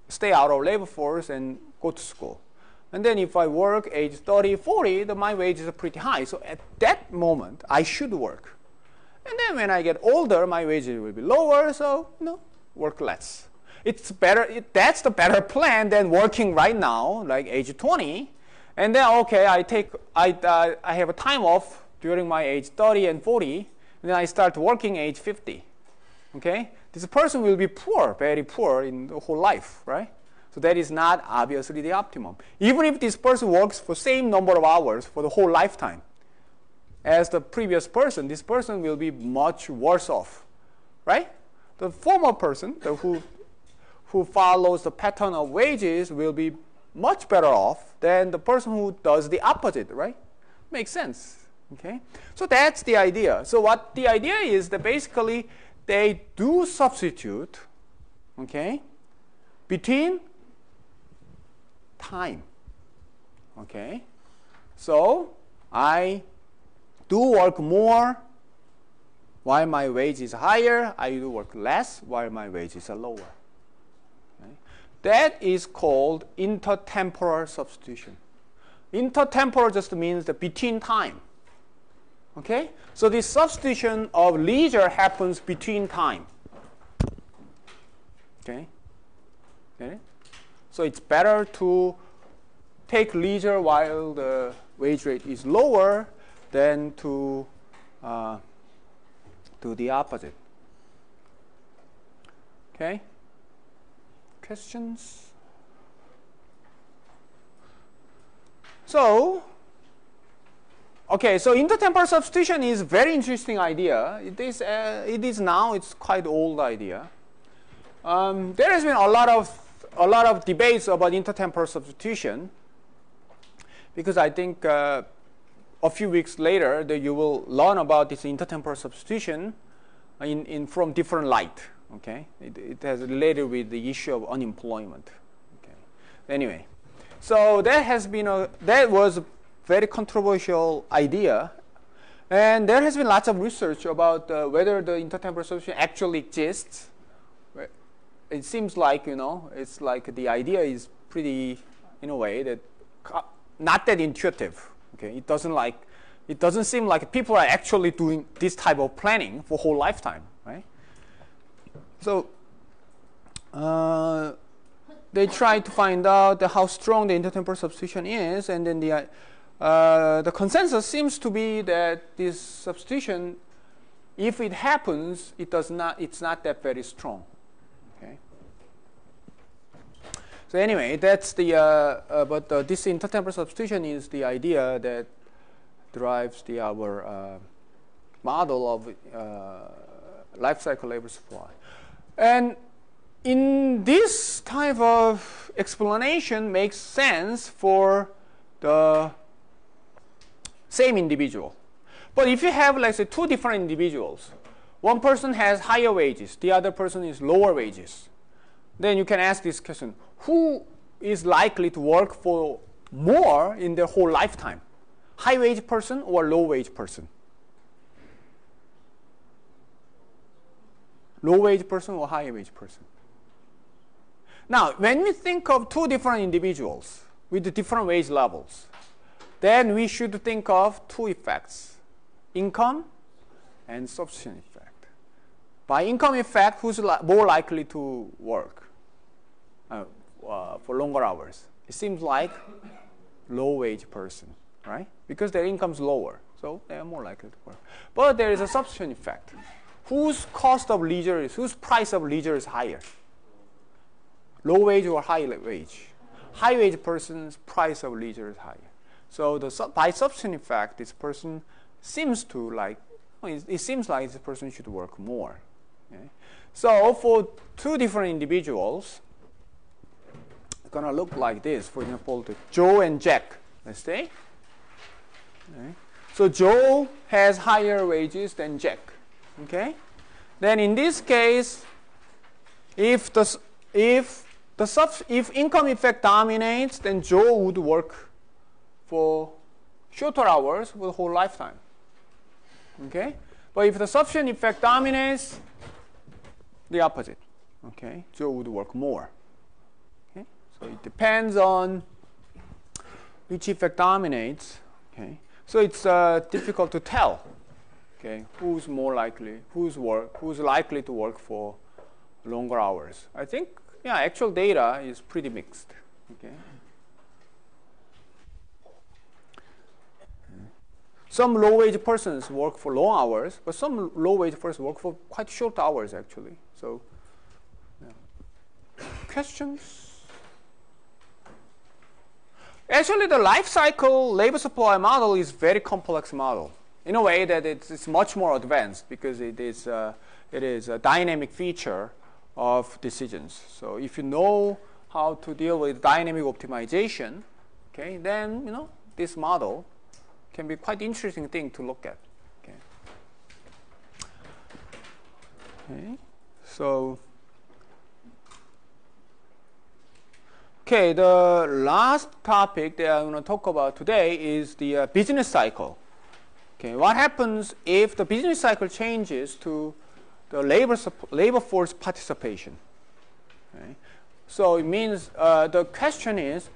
stay out of labor force and go to school. And then if I work age 30, 40, then my wages are pretty high. So, at that moment, I should work. And then when I get older, my wages will be lower, so, work less. It's better. That's the better plan than working right now, like age 20, and then okay, I have a time off during my age 30 and 40, and then I start working age 50. Okay, this person will be poor, very poor in the whole life, right? So that is not obviously the optimum. Even if this person works for same number of hours for the whole lifetime as the previous person, this person will be much worse off, right? The former person, who follows the pattern of wages will be much better off than the person who does the opposite, right? Makes sense, okay? So that's the idea. So what the idea is that basically they do substitute, okay, between time, okay? So I do work more while my wage is higher. I do work less while my wages are lower. That is called intertemporal substitution. Intertemporal just means the between time. Okay? So the substitution of leisure happens between time. Okay? Get it? So it's better to take leisure while the wage rate is lower than to do the opposite. Okay? Questions? So, okay, so intertemporal substitution is a very interesting idea. It is now, it's quite old idea. There has been a lot of debates about intertemporal substitution, because I think a few weeks later that you will learn about this intertemporal substitution from different light. Okay, it has related with the issue of unemployment. Okay, anyway, so that was a very controversial idea, and there has been lots of research about whether the intertemporal substitution actually exists. It seems like it's like the idea is pretty, in a way, that not that intuitive. Okay, it doesn't seem like people are actually doing this type of planning for whole lifetime, right? So they try to find out how strong the intertemporal substitution is, and then the consensus seems to be that this substitution, if it happens, it's not that very strong. Okay. So anyway, that's this intertemporal substitution is the idea that drives our model of life cycle labor supply. And in this type of explanation makes sense for the same individual. But if you have, let's say, two different individuals, one person has higher wages, the other person is lower wages, then you can ask this question, who is likely to work for more in their whole lifetime? High wage person or low wage person? Low wage person or high wage person? Now, when we think of two different individuals with different wage levels, then we should think of two effects, income and subsistence effect. By income effect, who's more likely to work for longer hours? It seems like low wage person, right? Because their income is lower, so they are more likely to work. But there is a subsistence effect. Whose cost of leisure is, whose price of leisure is higher? Low wage or high wage? High wage person's price of leisure is higher. So by substance effect, this person seems to like, it seems like this person should work more. Okay? So for two different individuals, it's going to look like this. For example, the Joe and Jack, let's say. Okay? So Joe has higher wages than Jack. Okay? Then in this case, if income effect dominates, then Joe would work for shorter hours for the whole lifetime. Okay? But if the substance effect dominates, the opposite. Okay? Joe would work more. Okay? So it depends on which effect dominates. Okay? So it's difficult to tell. Okay? Who's more likely, who's likely to work for longer hours? I think, yeah, actual data is pretty mixed. Okay? Some low-wage persons work for long hours, but some low-wage persons work for quite short hours, actually. So, yeah. Questions? Actually, the life cycle labor supply model is very complex model. In a way that it's much more advanced because it is a dynamic feature of decisions. So if you know how to deal with dynamic optimization, okay, then this model can be quite interesting thing to look at. Okay. Okay. So okay, the last topic that I'm going to talk about today is the business cycle. Okay, what happens if the business cycle changes to the labor force participation? Okay. So it means the question is,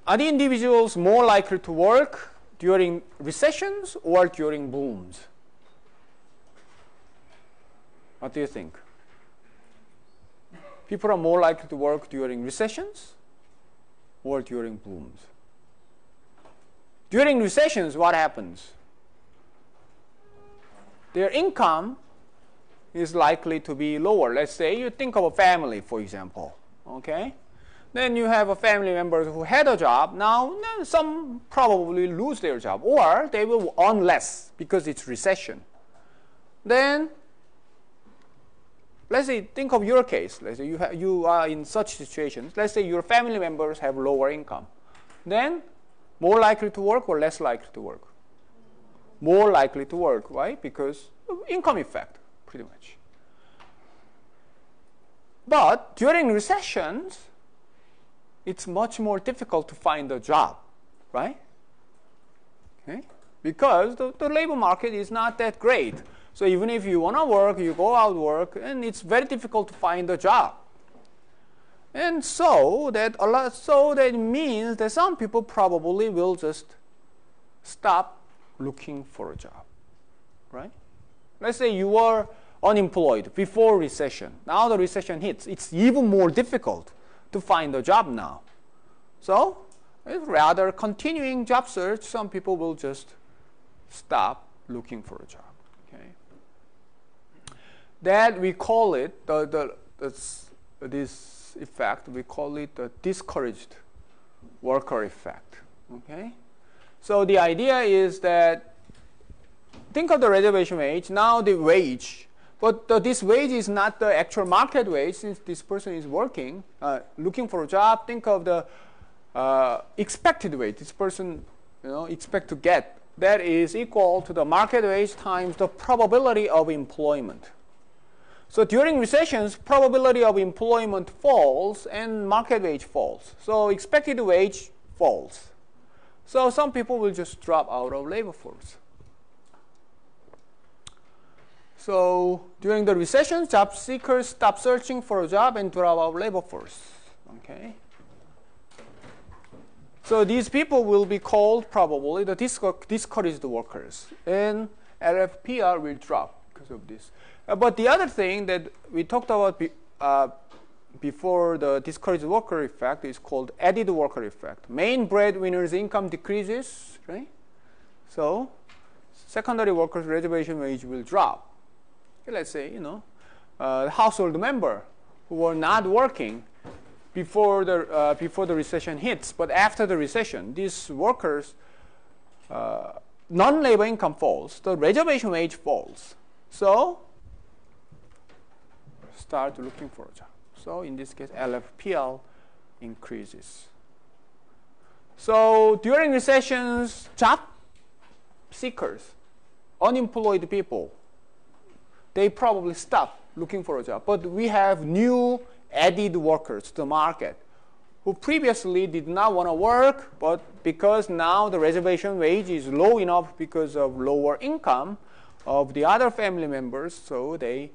are the individuals more likely to work during recessions or during booms? What do you think? People are more likely to work during recessions or during booms? During recessions, what happens? Their income is likely to be lower. Let's say you think of a family, for example. Okay? Then you have a family members who had a job. Now, some probably lose their job, or they will earn less because it's recession. Then, let's say, think of your case. Let's say you are in such situations. Let's say your family members have lower income. Then, more likely to work or less likely to work? More likely to work, right? Because of income effect, pretty much. But during recessions, it's much more difficult to find a job, right? Okay? Because the labor market is not that great. So even if you want to work, you go out work, and it's very difficult to find a job. And so that means that some people probably will just stop looking for a job, right? Let's say you were unemployed before recession. Now the recession hits. It's even more difficult to find a job now. So rather continuing job search, some people will just stop looking for a job. Okay. That we call it this effect. We call it the discouraged worker effect. Okay. So the idea is that think of the reservation wage. Now the wage. But this wage is not the actual market wage since this person is working, looking for a job. Think of the expected wage. This person expect to get, that is equal to the market wage times the probability of employment. So during recessions, probability of employment falls and market wage falls. So expected wage falls. So some people will just drop out of labor force. So during the recession, job seekers stop searching for a job and drop out of labor force. Okay. So these people will be called probably the discouraged workers, and LFPR will drop because of this. But the other thing that we talked about before the discouraged worker effect is called added worker effect. Main breadwinner's income decreases, right? So secondary workers' reservation wage will drop. Let's say, household member who were not working before the recession hits, but after the recession, these workers, non-labor income falls, the reservation wage falls. So start looking for a job. So in this case, LFPL increases. So during recessions, job seekers, unemployed people, they probably stop looking for a job. But we have new added workers to the market who previously did not want to work, but because now the reservation wage is low enough because of lower income of the other family members, so they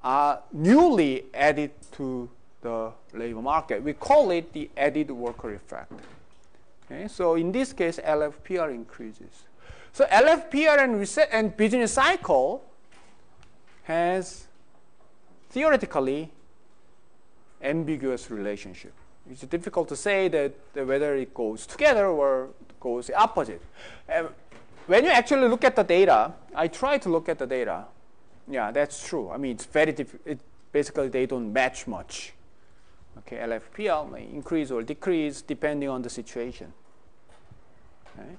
are newly added to the labor market. We call it the added worker effect. Okay, so in this case, LFPR increases. So LFPR and business cycle has theoretically ambiguous relationship. It's difficult to say that whether it goes together or goes the opposite. When you actually look at the data, I try to look at the data. Yeah, that's true. I mean, it's very difficult. Basically, they don't match much. Okay, LFPL may increase or decrease depending on the situation. Okay.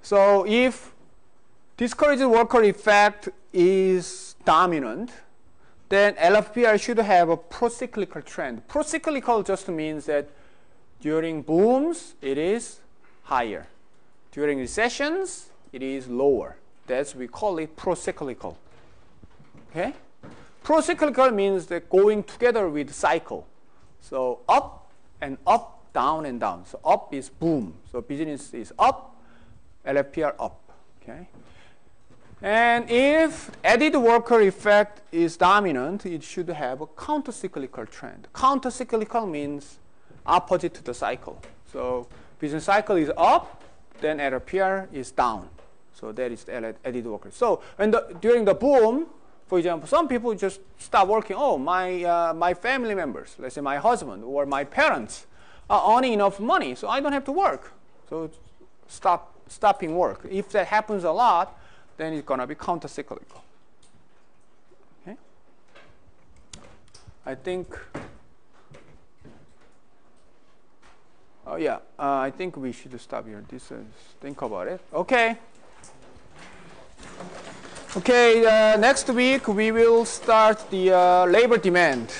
So if discouraged worker effect is dominant, then LFPR should have a pro-cyclical trend. Pro-cyclical just means that during booms, it is higher. During recessions, it is lower. That's, we call it pro-cyclical. Okay? Pro-cyclical means that going together with cycle. So up and up, down and down. So up is boom. So business is up, LFPR up. Okay? And if added worker effect is dominant, it should have a counter-cyclical trend. Counter-cyclical means opposite to the cycle. So business cycle is up, then LFPR is down. So that is the added worker. So during the boom, for example, some people just stop working. Oh, my family members, let's say my husband or my parents, are earning enough money, so I don't have to work. So stopping work. If that happens a lot, then it's going to be counter-cyclical. Okay? I think, oh yeah, I think we should stop here. This is, think about it. Okay. Okay, next week we will start the labor demand.